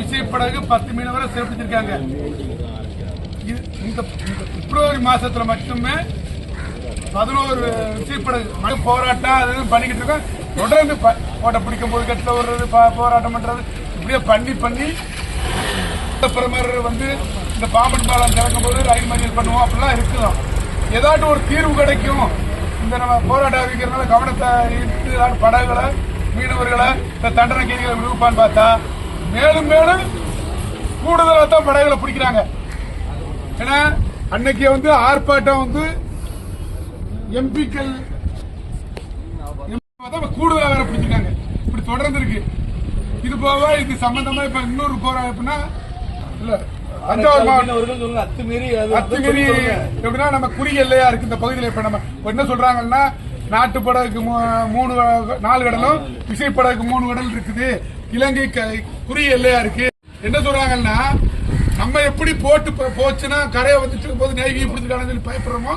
விசைப்படகு 10 மீனவரை சிறப்பிச்சிருக்காங்க. இந்த பிப்ரவரி மாசத்துல மட்டுமே 11 விசைப்படகு போராட்டம் அது பண்ணிக்கிட்டு இருக்கோம். தொடர்ந்து போட்ட பிடிக்கும் போது கட்டில வர்றது போராட்டம் பண்றது இப்படியே பண்ணி பிரதமர் இந்த பாம்பன் பாலம் திறக்கும் போது ரயில் மறியல் பண்ணுவோம் அப்படிலாம் இருக்குதான். ஏதாட்டும் ஒரு தீர்வு கிடைக்கும் இந்த நம்ம போராட்டம் அறிவிக்கிறதுனால கவனத்தை ஈர்த்து படகுகளை மீனவர்களை தண்டனை கைதிகளை விடுவிப்பான்னு பார்த்தா மேலும் மேலும் கூடுதலாக தான் படகுகளை பிடிக்கிறாங்க. ஏன்னா அன்னைக்கு ஆர்ப்பாட்டம் எம்பிக்கள் கூடுதலாக வேற பிடிச்சிருக்காங்க. இப்படி தொடர்ந்து இருக்கு. இது போக இது சம்பந்தமா இப்ப இன்னொரு போராட்டம் எப்படின்னா இல்ல தஞ்சாவூர் மாவட்டம் அத்துமீறி எப்படின்னா நம்ம குறுகிய எல்லையா இருக்கு இந்த பகுதியில். இப்ப நம்ம என்ன சொல்றாங்கன்னா நாட்டு படகுக்கு 4 கடலும் விசைப்படகுக்கு 3 கடல் இருக்குது. இலங்கை குறுகிய எல்லையா இருக்கு. என்ன சொல்றாங்கன்னா நம்ம எப்படி போட்டு போச்சுன்னா கரையை வந்துட்டு போது நேகி பிடிச்சிருக்காங்கன்னு சொல்லி பயப்படுறோமோ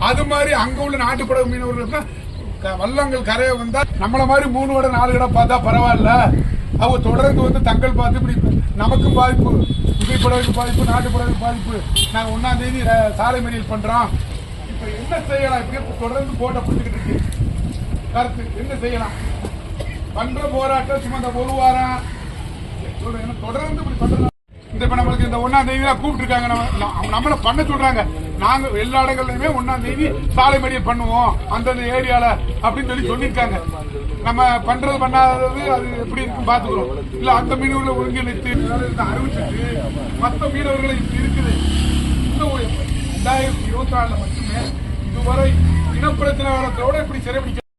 அது மாதிரி அங்க உள்ள நாட்டு படகு மீனவர்கள் வல்லங்கள் கரையை வந்தா நம்மள மாதிரி 3 கடை 4 கடை பார்த்தா பரவாயில்ல. அவங்க தொடர்ந்து தங்கள் பார்த்து இப்படி நமக்கும் பாதிப்பு, விசைப்படகுக்கு பாதிப்பு, நாட்டு படகுக்கு பாதிப்பு. நாங்க 1ஆம் தேதி சாலை மறியல் பண்றோம். இப்ப என்ன செய்யலாம்? இப்ப தொடர்ந்து போட்ட பிடிச்சிக்கிட்டு இருக்கு. கருத்து என்ன செய்யலாம்? பண்ற போராட்டம் சும்மா இந்த ஒரு வாரம் தொடர்ந்து இப்படி பண்றோம். இப்ப நம்மளுக்கு இந்த 1ஆம் தேதி தான் கூப்பிட்டு இருக்காங்க. நம்மள பண்ண சொல்றாங்க. நாங்க எல்லா இடங்கள்லயுமே 1ஆம் தேதி சாலை மறியல் பண்ணுவோம் அந்தந்த ஏரியால அப்படின்னு சொல்லியிருக்காங்க. நம்ம பண்றது பண்ணாதது அது எப்படி இருக்கும் பாத்துக்கிறோம். இல்ல அந்த மீனவர்களை ஒருங்கிணைத்து அறிவிச்சுட்டு மற்ற மீனவர்களை இருக்குது. இந்த 2024 மட்டுமே இதுவரை இனப்பிரச்சனை இப்படி சிறைபிடிக்க